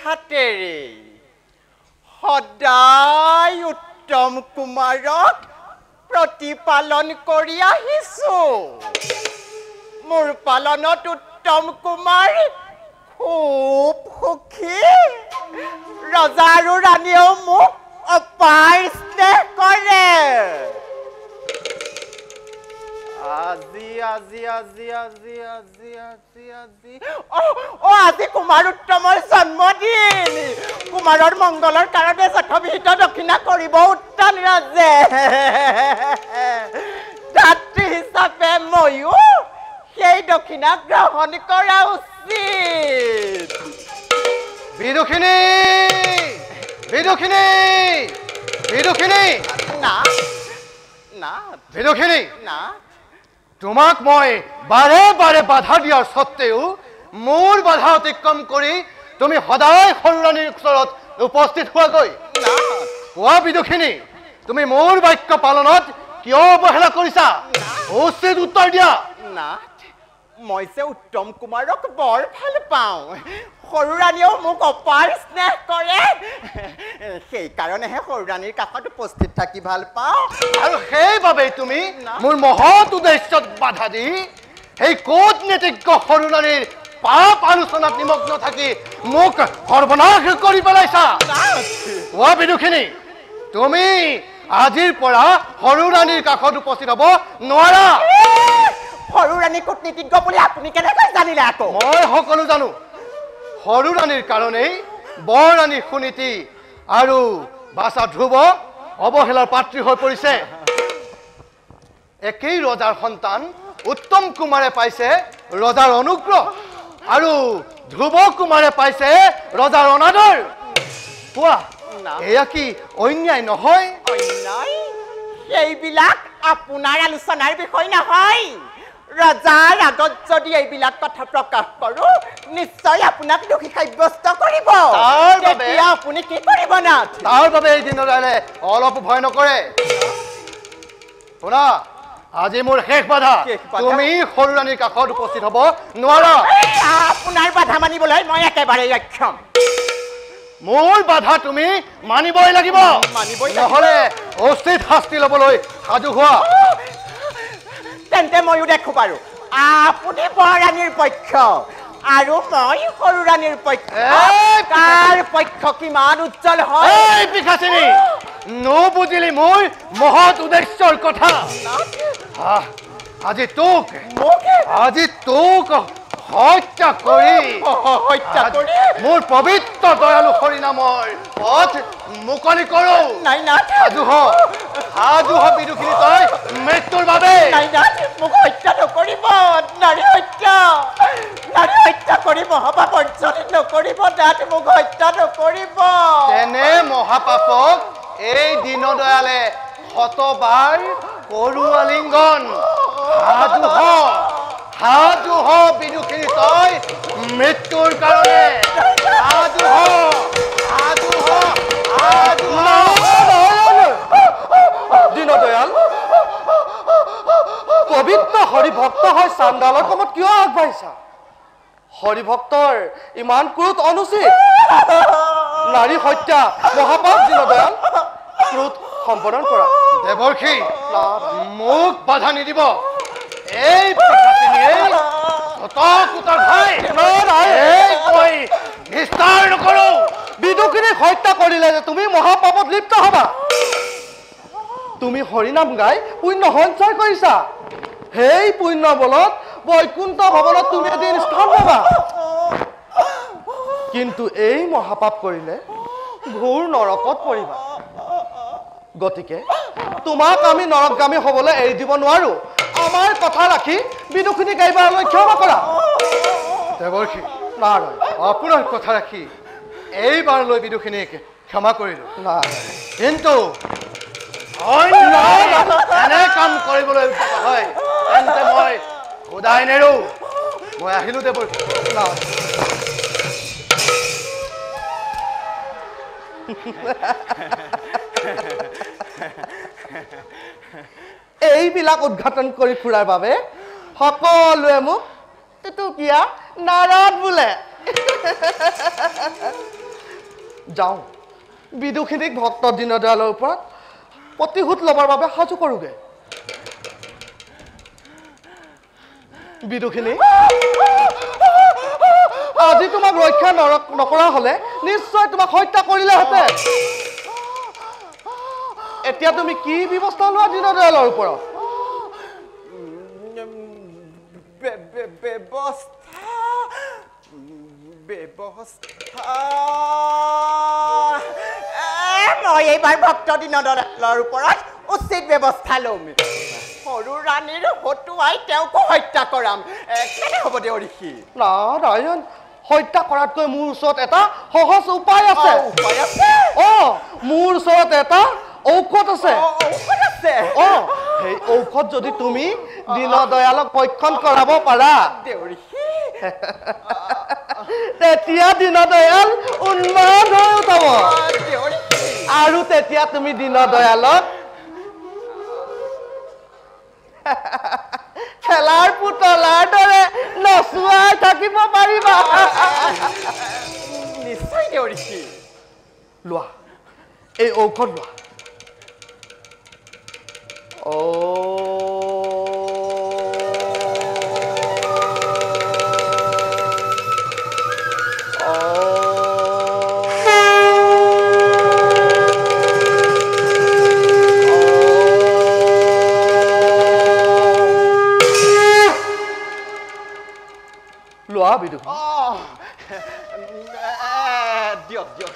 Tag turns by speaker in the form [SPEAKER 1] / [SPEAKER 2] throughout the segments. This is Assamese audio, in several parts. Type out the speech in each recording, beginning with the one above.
[SPEAKER 1] হাতেৰে সদায় উত্তম কুমাৰক প্ৰতিপালন কৰি আহিছো মোৰ পালনত উত্তম কুমাৰ খুব সুখী ৰজা আৰু ৰাণীয়েও মোক অপাৰ স্নেহ কৰে আজি কুমাৰ উত্তমৰ জন্মদিন কুমাৰৰ মংগলৰ কাৰণে যথোবিহিত দক্ষিণা কৰিব উত্তম ৰাজে যাত্ৰী হিচাপে ময়ো সেই দক্ষিণা গ্ৰহণ কৰা উচিত
[SPEAKER 2] বিদুষিনী বিদুষিনী বিদুষিনী
[SPEAKER 1] না না
[SPEAKER 2] বিদুষিনী
[SPEAKER 1] না
[SPEAKER 2] তোমাক মই বাৰে বাৰে বাধা দিয়াৰ সত্ত্বেও মোৰ বাধা অতিক্ৰম কৰি তুমি সদায় সৰুৰাণীৰ ওচৰত উপস্থিত হোৱাগৈ কোৱা বিদুষিনী তুমি মোৰ বাক্য পালনত কিয় অৱহেলা কৰিছা উচিত উত্তৰ দিয়া
[SPEAKER 1] না মই যে উত্তম কুমাৰক বৰ ভাল পাওঁ সৰুৰাণীয়েও মোক অপাৰ স্নেহ কৰে সেইকাৰণেহে সৰুৰাণীৰ কাষত উপস্থিত থাকি ভাল পাওঁ
[SPEAKER 2] আৰু সেইবাবেই তুমি মোৰ মহৎ উদ্দেশ্যত বাধা দি সেই কূটনীতিজ্ঞ সৰুৰাণীৰ পাপ আলোচনাত নিমগ্ন থাকি মোক সৰ্বনাশ কৰি পেলাইছা কোৱা বিদুষিনী তুমি আজিৰ পৰা সৰুৰাণীৰ কাষত উপস্থিত হ'ব নোৱাৰা
[SPEAKER 1] সৰুৰাণী কূটনীতিজ্ঞ বুলি আপুনি কেনেকৈ জানিলে আকৌ
[SPEAKER 2] মই সকলো জানো সৰুৰাণীৰ কাৰণেই বৰৰাণী সুনীতি আৰু বাছা ধ্ৰুৱ অৱহেলাৰ পাত্ৰী হৈ পৰিছে একেই ৰজাৰ সন্তান উত্তম কুমাৰে পাইছে ৰজাৰ অনুগ্ৰহ আৰু ধ্ৰুৱ কুমাৰে পাইছে ৰজাৰ অনাদৰ কোৱা এয়া কি অন্যায় নহয়
[SPEAKER 1] অন্যায় সেইবিলাক আপোনাৰ আলোচনাৰ বিষয় নহয় ৰজাৰ আগত যদি এইবিলাক কথা প্ৰকাশ কৰো নিশ্চয় আপোনাক দোষী সাব্যস্ত কৰিব তেতিয়া আপুনি কি কৰিব না
[SPEAKER 2] তাৰ বাবে এই দিনলৈ অলপ ভয় নকৰে শুনা আজি মোৰ শেষ বাধা তুমি সৰুৰাণীৰ কাষত উপস্থিত হ'ব নোৱাৰা
[SPEAKER 1] আপোনাৰ বাধা মানিবলৈ মই একেবাৰে অক্ষম
[SPEAKER 2] মোৰ বাধা তুমি মানিবই লাগিব নহ'লে উচিত শাস্তি ল'বলৈ সাজু হোৱা
[SPEAKER 1] তেন্তে ময়ো দেখো বাৰু আপুনি বৰৰাণীৰ পক্ষ আৰু মই সৰুৰাণীৰ পক্ষ কাৰ পক্ষ কিমান উজ্জ্বল হয়
[SPEAKER 2] পিখাচিনী নুবুজিলি মোৰ মহৎ উদ্দেশ্যৰ কথা আজি তোক হত্যা কৰি মোৰ পবিত্ৰ দয়ালু হৰিনামৰ পথ মুকলি কৰো সাজু হ বিদুষিনী তই মৃত্যুৰ বাবে
[SPEAKER 1] মোক হত্যা নকৰিব নাৰী হত্যা কৰি মহাপাপ অৰ্জন নকৰিব নাথ মোক হত্যা নকৰিব
[SPEAKER 2] তেনে মহাপাপক এই দীনদয়ালে শতবাৰ কৰো আলিংগন সাজু হ বিদুষিনী তই মৃত্যুৰ কাৰণে
[SPEAKER 3] দীনদয়াল পবিত্ৰ হৰিভক্ত হৈ চাণ্ডালৰ কামত কিয় আগবাঢ়িছা হৰিভক্তৰ ইমান ক্ৰোধ অনুচিত নাৰী হত্যা মহাপাপ দীনদয়াল ক্ৰোধ সম্পাদন কৰা
[SPEAKER 2] দেৱৰ্ষি মোক বাধা নিদিব এই পিখাচিনীয়ে বিস্তাৰ নকৰো
[SPEAKER 3] বিদুষিনীক হত্যা কৰিলে যে তুমি মহাপাপত লিপ্ত হবা তুমি হৰিনাম গাই পুণ্য সঞ্চয় কৰিছা সেই পুণ্য বলত বৈকুণ্ঠ ভৱনত তুমি এদিন স্থান পাবা কিন্তু এই মহাপাপ কৰিলে ঘোৰ নৰকত পৰিবা গতিকে তোমাক আমি নৰকগামী হ'বলৈ এৰি দিব নোৱাৰো আমাৰ কথা ৰাখি বিদুষিনী গাইবাৰলৈ ক্ষমা কৰা
[SPEAKER 2] দেৱৰ্ষি আপোনাৰ কথা ৰাখি এইবাৰলৈ বিদুষিনীক ক্ষমা কৰিলো কিন্তু এনে কাম কৰিবলৈ হয় তেন্তে মই সদায় নেৰো মই আহিলো দেৱৰ্ষি
[SPEAKER 3] এইবিলাক উদ্ঘাটন কৰি ফুৰাৰ বাবে সকলোৱে মোক টুটুকিয়া নাৰদ বোলে যাওঁ বিদুখিনীক ভক্ত দীনদয়ালৰ ওপৰত প্ৰতিশোধ ল'বৰ বাবে সাজু কৰোগে বিদুখিনী আজি তোমাক ৰক্ষা নকৰা হলে নিশ্চয় তোমাক হত্যা কৰিলেহেঁতেন এতিয়া তুমি কি ব্যৱস্থা লোৱা দীনদয়ালৰ ওপৰত
[SPEAKER 1] মই এইবাৰ ভক্ত দীনদয়ালৰ ওপৰত উচিত ব্যৱস্থা ল'ম সৰু ৰাণীৰ হতুৱাই তেওঁকো হত্যা কৰাম কেনে হ'ব দেউৰীষি
[SPEAKER 3] নাৰায়ণ হত্যা কৰাতকৈ মোৰ ওচৰত এটা সহজ উপায় আছে মোৰ ওচৰত এটা ঔষধ আছে সেই ঔষধ যদি তুমি দীনদয়ালক পৰীক্ষণ কৰাব পাৰা
[SPEAKER 1] দেউৰীষি
[SPEAKER 3] তেতিয়া দীনদয়াল উন্মাদ হৈ উঠাব আৰু তেতিয়া তুমি দীনদয়ালক খেলাৰ পুতলাৰ দৰে নচুৱাই থাকিব পাৰিবা
[SPEAKER 1] নিশ্চয় দেউৰীষি
[SPEAKER 3] লোৱা এই ঔষধ লোৱা লোৱা বিদু
[SPEAKER 1] দিয়ক দিয়ক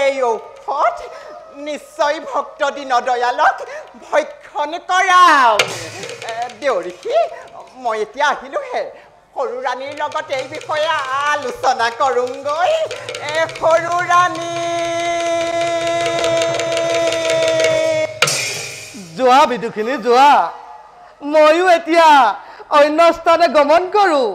[SPEAKER 1] এই ঔষধ নিশ্চয় ভক্ত দীনদয়ালক ভক্ষণ কৰাম দেউৰীষি মই এতিয়া আহিলোহে সৰু ৰাণীৰ লগত এই বিষয়ে আলোচনা কৰোঁগৈ সৰু ৰাণী
[SPEAKER 3] যোৱা বিদুখিনি যোৱা ময়ো এতিয়া অন্য স্থানে গমন কৰোঁ